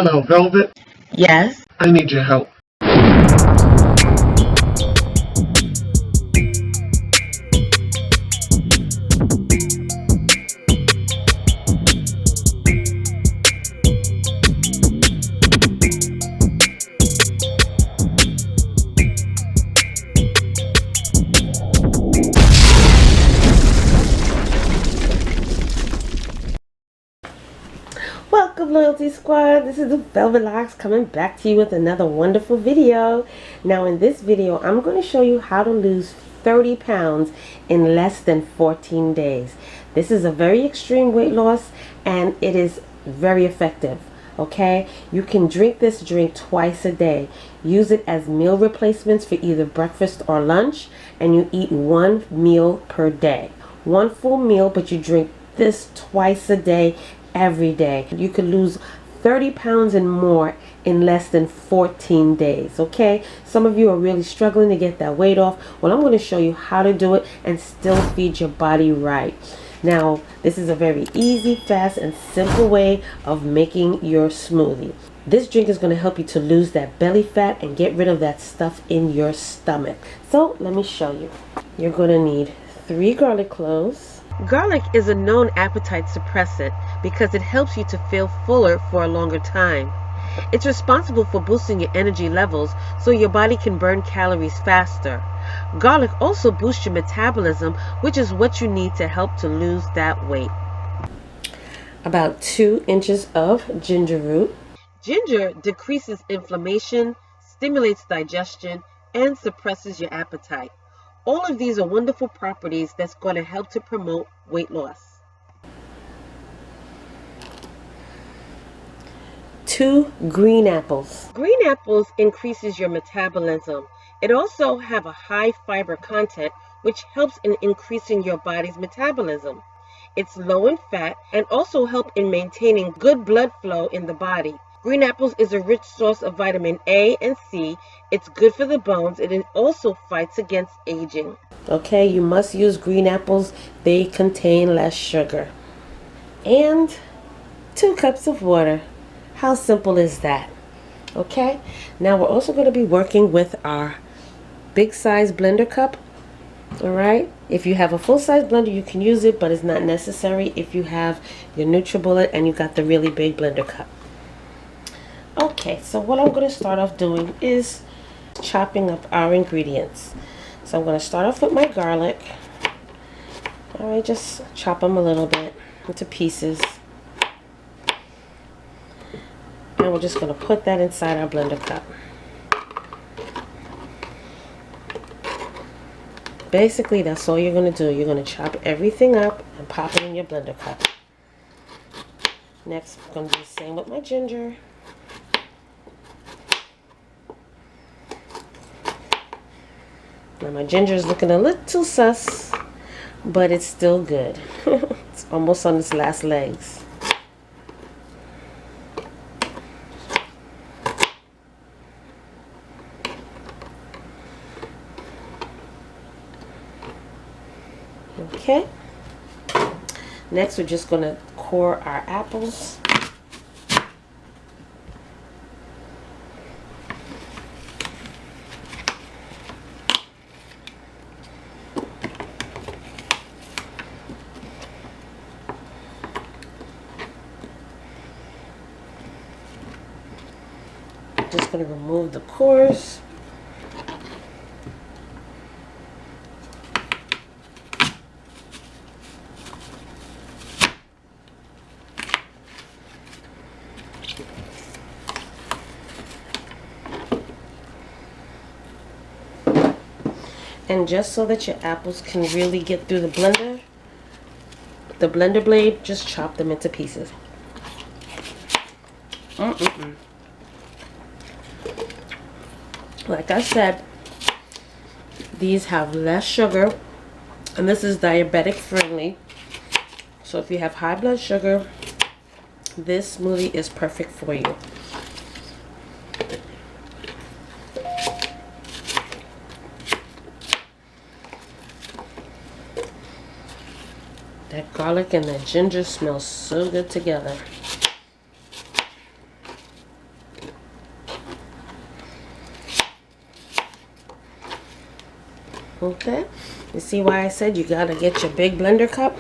Hello, Velvet. Yes. I need your help. Welcome, Loyalty Squad. This is the Velvet Locks coming back to you with another wonderful video. Now, in this video, I'm going to show you how to lose 30 pounds in less than 14 days. This is a very extreme weight loss, and it is very effective. Okay, you can drink this drink twice a day. Use it as meal replacements for either breakfast or lunch, and you eat one meal per day. One full meal, but you drink this twice a day, every day. You could lose 30 pounds and more in less than 14 days. Okay, some of you are really struggling to get that weight off. Well, I'm going to show you how to do it and still feed your body right. Now, this is a very easy, fast, and simple way of making your smoothie. This drink is going to help you to lose that belly fat and get rid of that stuff in your stomach. So let me show you. You're going to need 3 garlic cloves. Garlic is a known appetite suppressant because it helps you to feel fuller for a longer time. It's responsible for boosting your energy levels so your body can burn calories faster. Garlic also boosts your metabolism, which is what you need to help to lose that weight. About 2 inches of ginger root. Ginger decreases inflammation, stimulates digestion, and suppresses your appetite. All of these are wonderful properties that's going to help to promote weight loss. 2 green apples. Green apples increases your metabolism. It also have a high fiber content, which helps in increasing your body's metabolism. It's low in fat and also help in maintaining good blood flow in the body. Green apples is a rich source of vitamin A and C. It's good for the bones, and it also fights against aging. Okay, you must use green apples. They contain less sugar. And 2 cups of water. How simple is that? Okay, now we're also going to be working with our big size blender cup. All right, if you have a full size blender, you can use it, but it's not necessary if you have your NutriBullet and you got the really big blender cup. Okay, so what I'm going to start off doing is chopping up our ingredients. So I'm going to start off with my garlic. All right, just chop them a little bit into pieces. And we're just going to put that inside our blender cup. Basically, that's all you're going to do. You're going to chop everything up and pop it in your blender cup. Next, I'm going to do the same with my ginger. Now my ginger is looking a little sus, but it's still good. It's almost on its last legs. Okay. Next, we're just going to core our apples. Just going to remove the cores. And just so that your apples can really get through the blender blade, just chop them into pieces. Like I said, these have less sugar, and this is diabetic friendly. So if you have high blood sugar, this smoothie is perfect for you. That garlic and that ginger smells so good together. Okay, you see why I said you gotta get your big blender cup?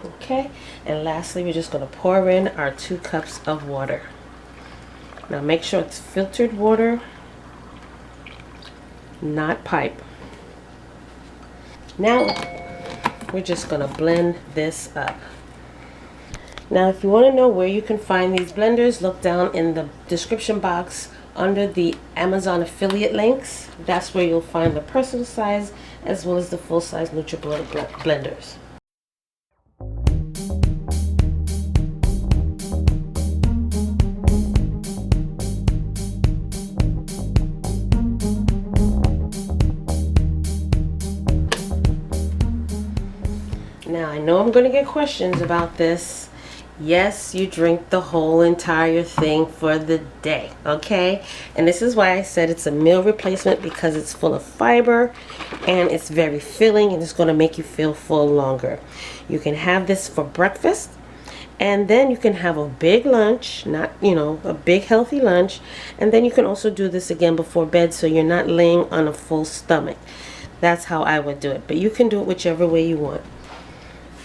Okay, and lastly, we're just gonna pour in our 2 cups of water. Now make sure it's filtered water, not pipe. Now we're just gonna blend this up. Now if you want to know where you can find these blenders, look down in the description box under the Amazon affiliate links. That's where you'll find the personal size as well as the full size NutriBlend blenders. Now I know I'm going to get questions about this. Yes, you drink the whole entire thing for the day, okay? And this is why I said it's a meal replacement, because it's full of fiber and it's very filling and it's going to make you feel full longer. You can have this for breakfast, and then you can have a big lunch, not, you know, a big healthy lunch, and then you can also do this again before bed so you're not laying on a full stomach. That's how I would do it, but you can do it whichever way you want.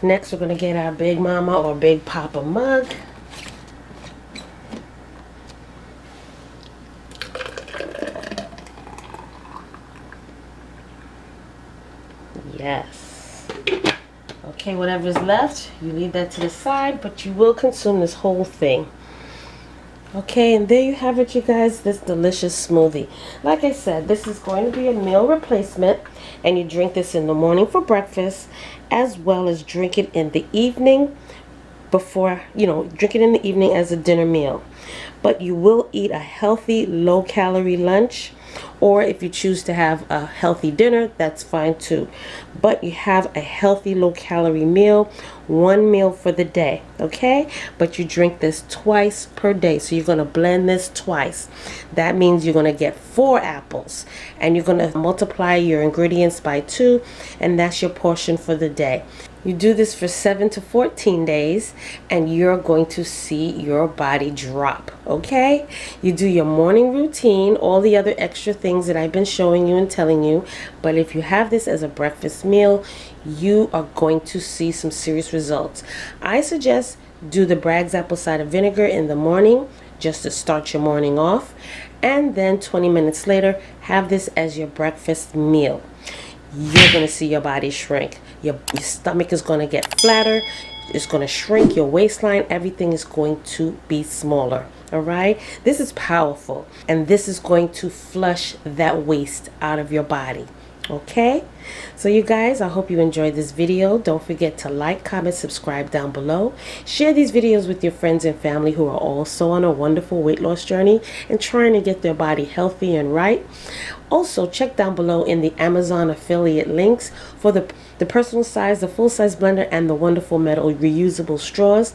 Next, we're going to get our Big Mama or Big Papa mug. Yes. Okay, whatever's left, you leave that to the side, but you will consume this whole thing. Okay, and there you have it, you guys, this delicious smoothie. Like I said, this is going to be a meal replacement, and you drink this in the morning for breakfast, as well as drink it in the evening before, you know, drink it in the evening as a dinner meal. But you will eat a healthy, low-calorie lunch, or if you choose to have a healthy dinner, that's fine too. But you have a healthy, low-calorie meal, 1 meal for the day, okay? But you drink this twice per day, so you're going to blend this twice. That means you're going to get 4 apples, and you're going to multiply your ingredients by 2, and that's your portion for the day. You do this for 7 to 14 days, and you're going to see your body drop, okay? You do your morning routine, all the other extra things that I've been showing you and telling you, but if you have this as a breakfast meal, you are going to see some serious results. I suggest do the Bragg's apple cider vinegar in the morning, just to start your morning off, and then 20 minutes later, have this as your breakfast meal. You're going to see your body shrink. Your stomach is going to get flatter. It's going to shrink your waistline. Everything is going to be smaller. All right. This is powerful. And this is going to flush that waste out of your body. Okay. So you guys, I hope you enjoyed this video. Don't forget to like, comment, subscribe down below. Share these videos with your friends and family who are also on a wonderful weight loss journey and trying to get their body healthy and right. Also, check down below in the Amazon affiliate links for the personal size, the full size blender, and the wonderful metal reusable straws,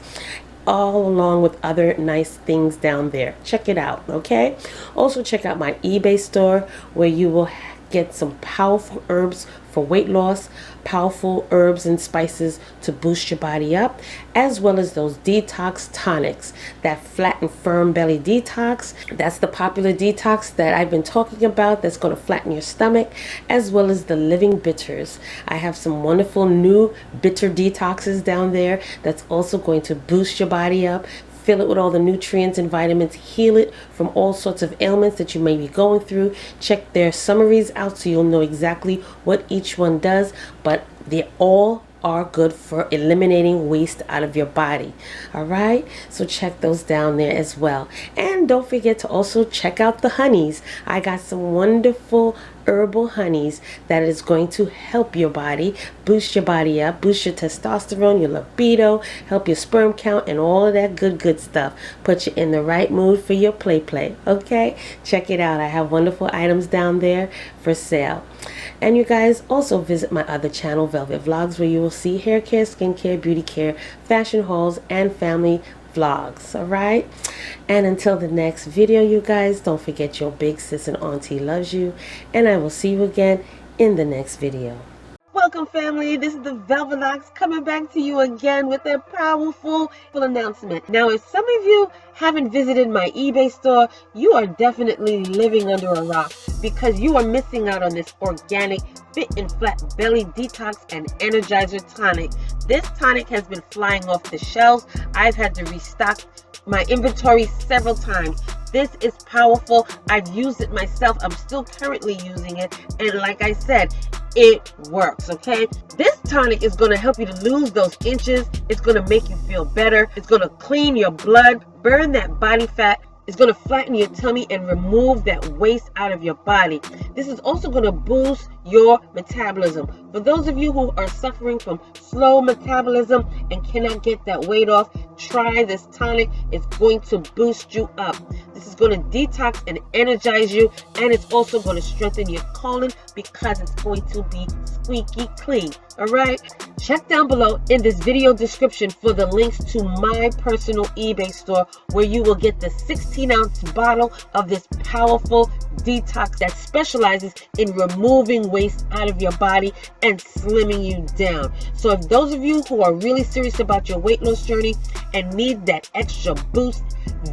all along with other nice things down there. Check it out, okay? Also, check out my eBay store where you will get some powerful herbs for weight loss, powerful herbs and spices to boost your body up, as well as those detox tonics, that flat and firm belly detox. That's the popular detox that I've been talking about, that's going to flatten your stomach, as well as the living bitters. I have some wonderful new bitter detoxes down there that's also going to boost your body up, fill it with all the nutrients and vitamins, heal it from all sorts of ailments that you may be going through. Check their summaries out so you'll know exactly what each one does, but they all are good for eliminating waste out of your body. All right, so check those down there as well. And don't forget to also check out the honeys. I got some wonderful herbal honeys that is going to help your body, boost your body up, boost your testosterone, your libido, help your sperm count, and all of that good stuff. Put you in the right mood for your play. Okay, check it out. I have wonderful items down there for sale. And you guys also visit my other channel, Velvet Vlogs, where you will see hair care, skincare, beauty care, fashion hauls, and family vlogs. All right, and until the next video, you guys, don't forget your big sis and auntie loves you, and I will see you again in the next video. Welcome, family. This is the Beverages coming back to you again with a powerful announcement. Now, if some of you haven't visited my eBay store, you are definitely living under a rock because you are missing out on this organic fit and flat belly detox and energizer tonic. This tonic has been flying off the shelves. I've had to restock my inventory several times. This is powerful. I've used it myself. I'm still currently using it. And like I said, it works, okay? This tonic is going to help you to lose those inches. It's going to make you feel better. It's going to clean your blood, burn that body fat. It's going to flatten your tummy and remove that waste out of your body. This is also going to boost your metabolism. For those of you who are suffering from slow metabolism and cannot get that weight off, try this tonic. It's going to boost you up. This is going to detox and energize you, and it's also going to strengthen your colon because it's going to be squeaky clean. All right, check down below in this video description for the links to my personal eBay store where you will get the 16-ounce bottle of this powerful detox that specializes in removing waste out of your body and slimming you down. So if those of you who are really serious about your weight loss journey and need that extra boost,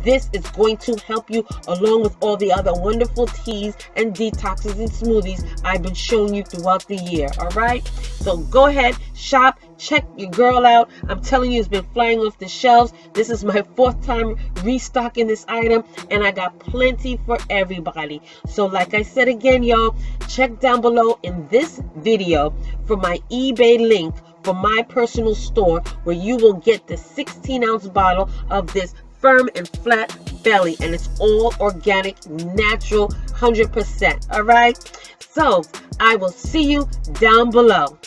this is going to help you along with all the other wonderful teas and detoxes and smoothies I've been showing you throughout the year. All right, so go ahead, shop, check your girl out. I'm telling you, it's been flying off the shelves. This is my 4th time restocking this item, and I got plenty for everybody. So like I said again, y'all, check down below in this video for my eBay link for my personal store where you will get the 16-ounce bottle of this firm and flat belly, and it's all organic, natural, 100%. All right, so I will see you down below.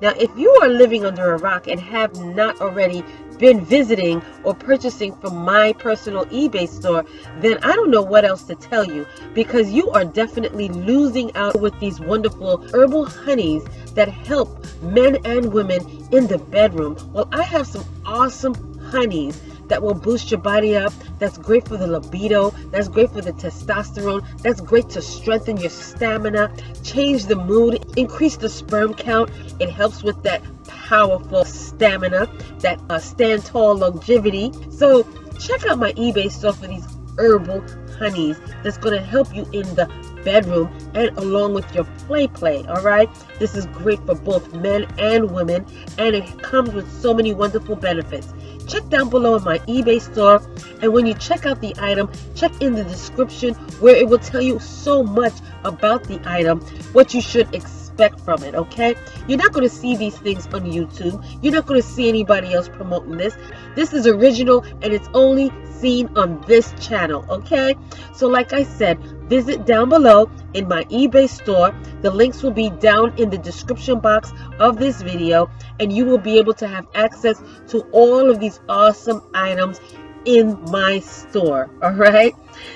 Now, if you are living under a rock and have not already been visiting or purchasing from my personal eBay store, then I don't know what else to tell you, because you are definitely losing out with these wonderful herbal honeys that help men and women in the bedroom. Well, I have some awesome honeys that will boost your body up. That's great for the libido. That's great for the testosterone. That's great to strengthen your stamina, change the mood, increase the sperm count. It helps with that powerful stamina, that stand tall longevity. So check out my eBay store for these herbal honeys that's going to help you in the bedroom and along with your play. All right, this is great for both men and women, and it comes with so many wonderful benefits. Check down below in my eBay store, and when you check out the item, check in the description where it will tell you so much about the item, what you should expect from it. Okay, you're not going to see these things on YouTube. You're not going to see anybody else promoting this. This is original, and it's only seen on this channel. Okay, so like I said, visit down below in my eBay store. The links will be down in the description box of this video, and you will be able to have access to all of these awesome items in my store. All right,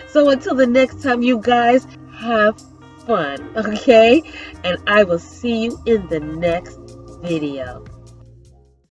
so until the next time, you guys have fun, okay? And I will see you in the next video.